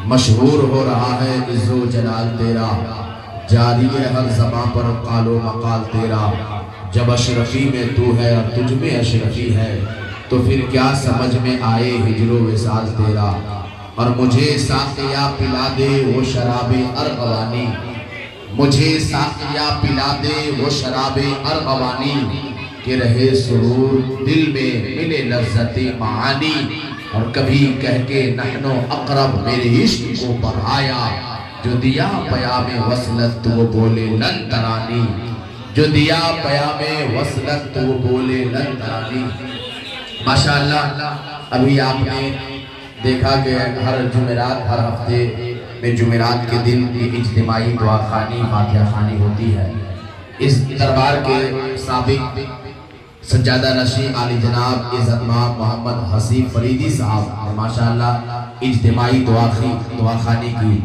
مشہور ہو رہا ہے عز و جلال تیرا، جاری ہے ہر زبان پر قال و مقال تیرا۔ جب اشرفی میں تو ہے اور تجھ میں اشرفی ہے، تو پھر کیا سمجھ میں آئے ہجر و وصال تیرا۔ اور مجھے ساقیا پلا دے وہ شراب ارغوانی، مجھے ساقیا پلا دے وہ شراب ارغوانی، کہ رہے سرور دل میں ملے لذت معانی۔ اور کبھی کہہ کے نحنو اقرب میرے عشق کو پڑھایا، جو دیا پیام وصلت تو وہ بولے لن ترانی، جو دیا پیام وصلت تو وہ بولے لن ترانی۔ ماشاءاللہ ابھی آپ نے دیکھا کہ ہر جمعرات، ہر ہفتے میں جمعرات کے دن یہ اجتماعی دعا خوانی، فاتحہ خوانی ہوتی ہے۔ اس دربار کے سابق سجادہ نشین عالی جناب عزت مآب محمد حسیب فریدی صاحب نے ماشاءاللہ اجتماعی دعا خوانی کی،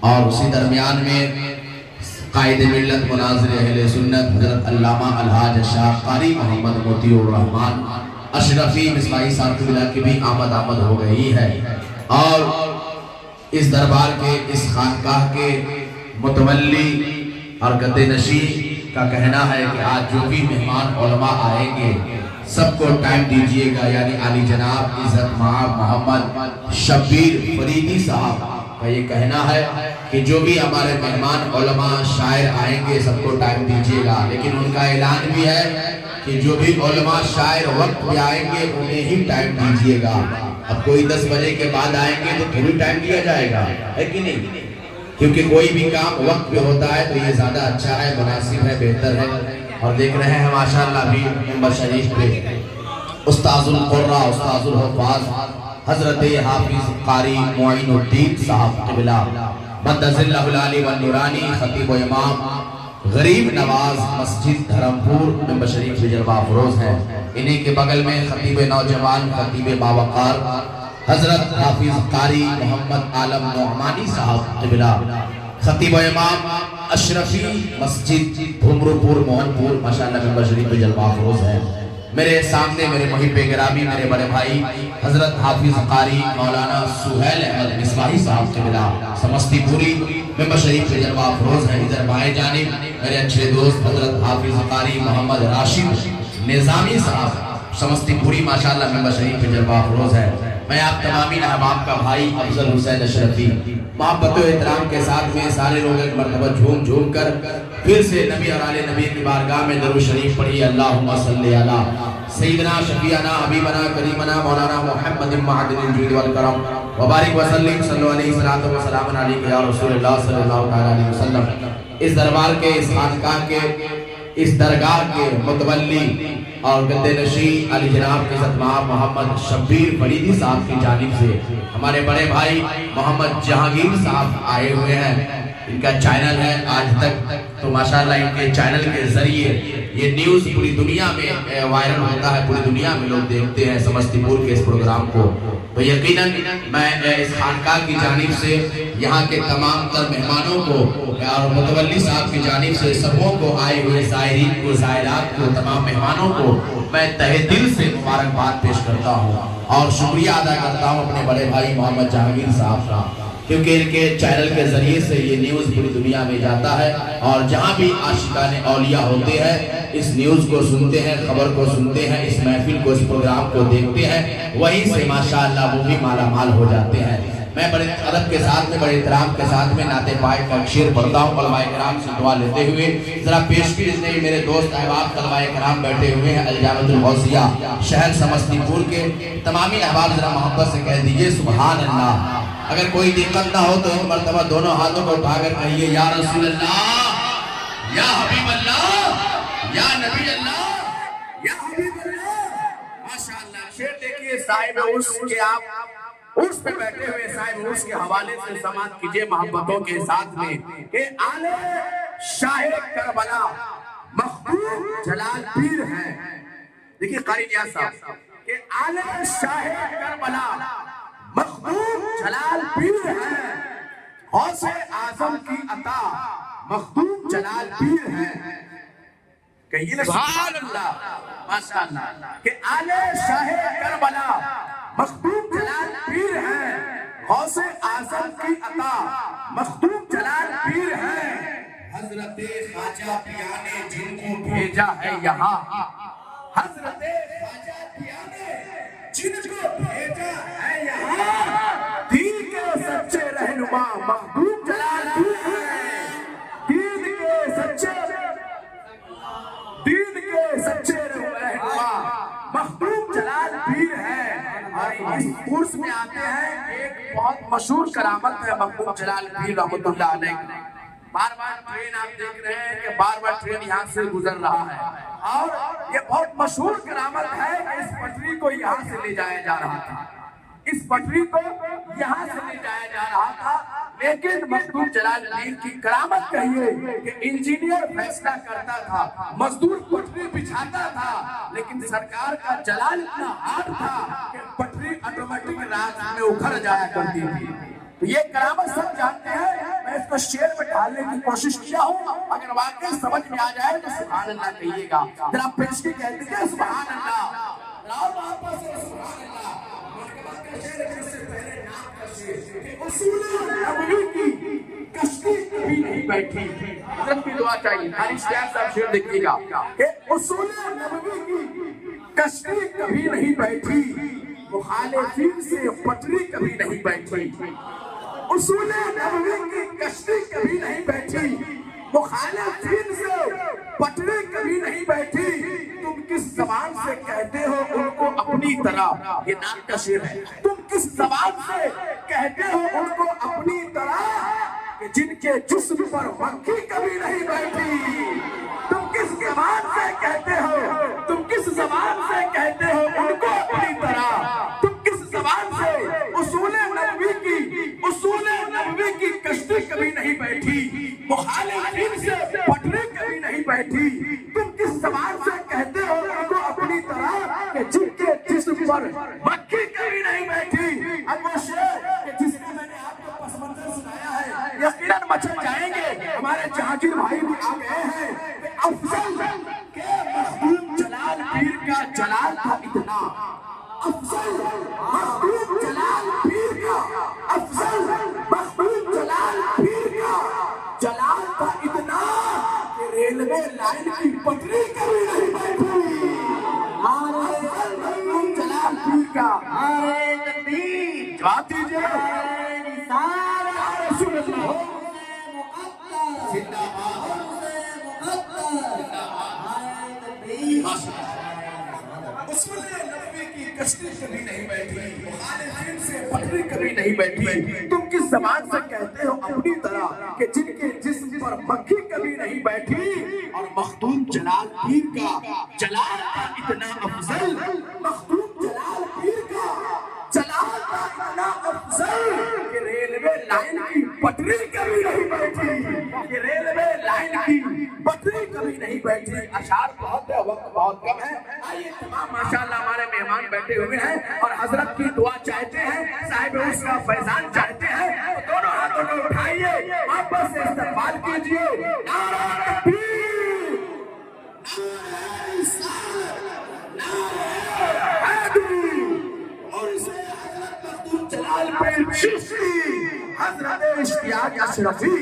اور اسی درمیان میں قائد ملت مناظر اہل سنت حضرت علامہ الحاج شاہ قاری محمد موتی الرحمن اشرفی مصباحی صاحب کی بھی آمد ہو گئی ہے۔ اور اس دربار کے اس خانقاہ کے متولی اور گدے نشین کا کہنا ہے کہ آج جو بھی مہمان علماء آئیں گے سب کو ٹائم دیجئے گا، یعنی عالی جناب عزت مآب محمد شبیر فریدی صاحب کا یہ کہنا ہے کہ جو بھی ہمارے مہمان علماء شاعر آئیں گے سب کو ٹائم دیجئے گا، لیکن ان کا اعلان بھی ہے کہ جو بھی علماء شاعر وقت پہ آئیں گے انہیں ہی ٹائم دیجئے گا۔ اب کوئی 10 بجے کے بعد آئیں گے تو تھوڑی ٹائم دیا جائے گا، ہے کہ نہیں؟ کیونکہ کوئی بھی کام وقت پہ ہوتا ہے تو یہ زیادہ اچھا ہے، مناسب ہے، بہتر ہے۔ اور دیکھ رہے ہیں ماشاءاللہ بھی ممبر شریف پہ استاذ القرآن، استاذ الحفاظ حضرت حافظ قاری معین الدین صاحب قبلہ مدد اللہ العلی والنورانی، خطیب و امام غریب نواز مسجد دھرمپور ممبر شریف جلوہ افروز ہے۔ انہی کے بغل میں خطیب نوجوان، خطیب باوقار حضرت حافظ قاری محمد عالم نعمانی صاحب قبلہ، خطیب و امام اشرفی مسجد بھمرو پور موہن پور ماشاءاللہ ممبر شریف جلوہ افروز ہے۔ میرے سامنے میرے محب گرامی، میرے بڑے بھائی حضرت حافظ قاری مولانا سہیل احمد مصباحی صاحب قبلہ سمستی پوری ممبر شریف جلوہ افروز ہے۔ ادھر بائیں جانب میرے اچھے دوست حضرت حافظ قاری محمد راشد نظامی صاحب سمستی پوری ماشاءاللہ ممبر شریف جلوہ افروز ہے۔ میں آپ تمامی احباب کا بھائی افضل حسین اشرفی محبت و احترام کے ساتھ میں سارے لوگ ایک مرتبہ جھوم کر پھر سے نبی اور آل نبی کی بارگاہ میں درود شریف پڑھی۔ اللہم صلی علی سیدنا شفیعنا حبیبنا کریمنا مولانا محمد معدن الجود والکرم وبارک وسلم صلی اللہ علیہ وسلم علیہ یا رسول اللہ صلی اللہ علیہ وسلم۔ اس دربار کے، اس خانقاہ کے، اس درگاہ کے متولی اور گدے نشین علی جناب عزت مآب محمد شبیر فریدی صاحب کی جانب سے ہمارے بڑے بھائی محمد جہانگیر صاحب آئے ہوئے ہیں۔ ان کا چینل ہے آج تک، تو ماشاءاللہ ان کے چینل کے ذریعے یہ نیوز پوری دنیا میں وائرل ہوتا ہے، پوری دنیا میں لوگ دیکھتے ہیں سمستی پور کے اس پروگرام کو۔ تو یقیناً میں اس خانقاہ کی جانب سے یہاں کے تمام تر مہمانوں کو اور متولی صاحب کی جانب سے سبوں کو، آئے ہوئے زائرین کو، زائرات کو، تمام مہمانوں کو میں تہہ دل سے مبارکباد پیش کرتا ہوں اور شکریہ ادا کرتا ہوں اپنے بڑے بھائی محمد جہانگیر صاحب کا، کیونکہ ان کے چینل کے ذریعے سے یہ نیوز پوری دنیا میں جاتا ہے، اور جہاں بھی عاشقان اولیاء ہوتے ہیں اس نیوز کو سنتے ہیں، خبر کو سنتے ہیں، اس محفل کو، اس پروگرام کو دیکھتے ہیں، وہیں سے ماشاءاللہ وہ بھی مالا مال ہو جاتے ہیں۔ میں بڑے ادب کے ساتھ میں، بڑے احترام کے ساتھ میں نعت پاک کا شعر پڑھتا ہوں علماء کرام سے دعا لیتے ہوئے۔ ذرا پیش کی جتنے بھی میرے دوست احباب علماء کرام بیٹھے ہوئے ہیں الجامعۃ الغوثیہ شہر سمستی پور کے تمامی احباب ذرا محبت سے کہہ دیجئے سبحان اللہ۔ اگر کوئی دقت نہ ہو تو ایک مرتبہ دونوں ہاتھوں کو اٹھا کر کہیے یا رسول اللہ، یا حبیب اللہ، یا نبی اللہ، یا حبیب اللہ۔ ماشاءاللہ شعر دیکھیے صاحب عرس کے، آپ عرس پہ بیٹھے ہوئے صاحب عرس کے حوالے سے سماعت کیجئے محبتوں کے ساتھ میں کہ آل شاہ کربلا مخدوم جلال پیر ہیں۔ دیکھیے قاری نیاز صاحب کہ آل شاہ کربلا مخدوم جلال پیر ہیں، غوث اعظم کی عطا مخدوم جلال پیر ہیں۔ کہیے سبحان اللہ، ماشاءاللہ کہ آل شاہ کربلا مخدوم جلال پیر ہیں، غوث اعظم کی عطا مخدوم جلال پیر ہے، حضرت خواجہ پیا نے جن کو بھیجا ہے یہاں، حضرت خواجہ پیا نے جن کو بھیجا ہے یہاں، دین کے سچے رہنما مخدوم جلال پیر ہے، دین کے سچے رہنما مخدوم جلال پیر ہے۔ اور اس کورس میں آتے ہیں ایک بہت مشہور کرامت ہے مخدوم جلال پیر رحمۃ اللہ علیہ۔ بار بار ٹرین آپ دیکھ رہے ہیں کہ بار بار ٹرین یہاں سے گزر رہا ہے، اور یہ بہت مشہور کرامت ہے کہ اس پٹری کو یہاں سے لے جایا جا رہا تھا، اس پٹری کو یہاں سے لے جایا جا رہا تھا، لیکن مخدوم جلال پیر کی کرامت کہیے کہ انجینئر فیصلہ کرتا تھا، مزدور پٹری بچھاتا تھا، لیکن سرکار کا جلال اتنا ہارڈ تھا کہ پٹری آٹومیٹک رات میں اکھڑ جایا کرتی تھی۔ تو یہ کرامت سب جانتے ہیں، میں اس کو شعر میں ڈالنے کی کوشش کیا ہوں، اگر واقعی سمجھ میں آ جائے تو سبحان اللہ کہیے گا، ذرا پیش کی کہہ دیجیے سبحان اللہ، اور واپس سے سبحان اللہ۔ مرکبہ کا شعر ہے، اس سے پہلے نام کا شعر کہ اصول نبوی کی کشتی کبھی نہیں بیٹھی، حضرت کی دعا چاہیے، حارث شیخ صاحب شعر دیکھیے گا کہ اصول نبوی کی کشتی کبھی نہیں بیٹھی، مخالفین سے پٹری کبھی نہیں بیٹھی، اصول نبوی کی کشتی کبھی نہیں بیٹھی، مخالفین سے پٹری کبھی نہیں بیٹھی، تم کس زبان سے کہتے ہو ان کو اپنی طرح، یہ نام کا شعر ہے، تم کس زبان سے کہتے ہو ان کو اپنی طرح، کہ جن کے جسم پر مکھی کبھی نہیں بیٹھی، تم کس زبان سے کہتے ہو، تم کس زبان سے کہتے ہو ان کو اپنی طرح، تم کس زبان سے اصول نبوی کی کشتی کبھی نہیں بیٹھی، مخالفین سے پٹری کبھی نہیں بیٹھی، تم کس زبان سے کہتے ہو ان کو اپنی طرح، کہ جن کے جسم پر مکھی کبھی نہیں بیٹھی۔ اب وہ شعر کہ جس میں میں نے آپ کو پس منظر سنایا ہے یقیناً مچل جائیں گے، ہمارے جہانگیر بھائی بھی آ گئے ہیں کہ افضل کہ مخدوم جلال پیر کا جلال تھا اتنا، افضل مخدوم جلال پیر کا، افضل مخدوم جلال پیر کا جلال تھا اتنا کہ ریلوے لائن کی پٹری کبھی نہیں بیٹھی، افضل مخدوم جلال پیر کا، نعرہ تکبیر، جواب دیجیے، رسول اللہ زندہ باد، اصول نبوی کی کشتی کبھی نہیں بیٹھی، مخالفین سے پٹری کبھی نہیں بیٹھی، تم کس زبان سے کہتے ہو اپنی طرح، کہ جن کے جسم پر مکھی کبھی نہیں بیٹھی، اور مخدوم جلال پیر کا جلال کا اتنا افضل، مخدوم جلال پیر کا جلال کا اتنا افضل کہ ریلوے لائن کی پٹری کبھی نہیں بیٹھی، کہ ریلوے لائن کی پٹری کبھی نہیں بیٹھی۔ اشعار بہت ہے، وقت بہت کم ہے، آئیے تمام ماشاءاللہ ہمارے مہمان بیٹھے ہوئے ہیں اور حضرت کی دعا چاہتے ہیں، صاحب اس کا فیضان چاہتے ہیں، تو دونوں ہاتھوں کو اٹھائیے، واپس سے استقبال کیجیے، نعرہ تکبیر، نعرہ رسالت، نعرہ حیدری، اور اسے حضرت مخدوم جلال پیر چشتی، حضرت اشتیاق اشرفی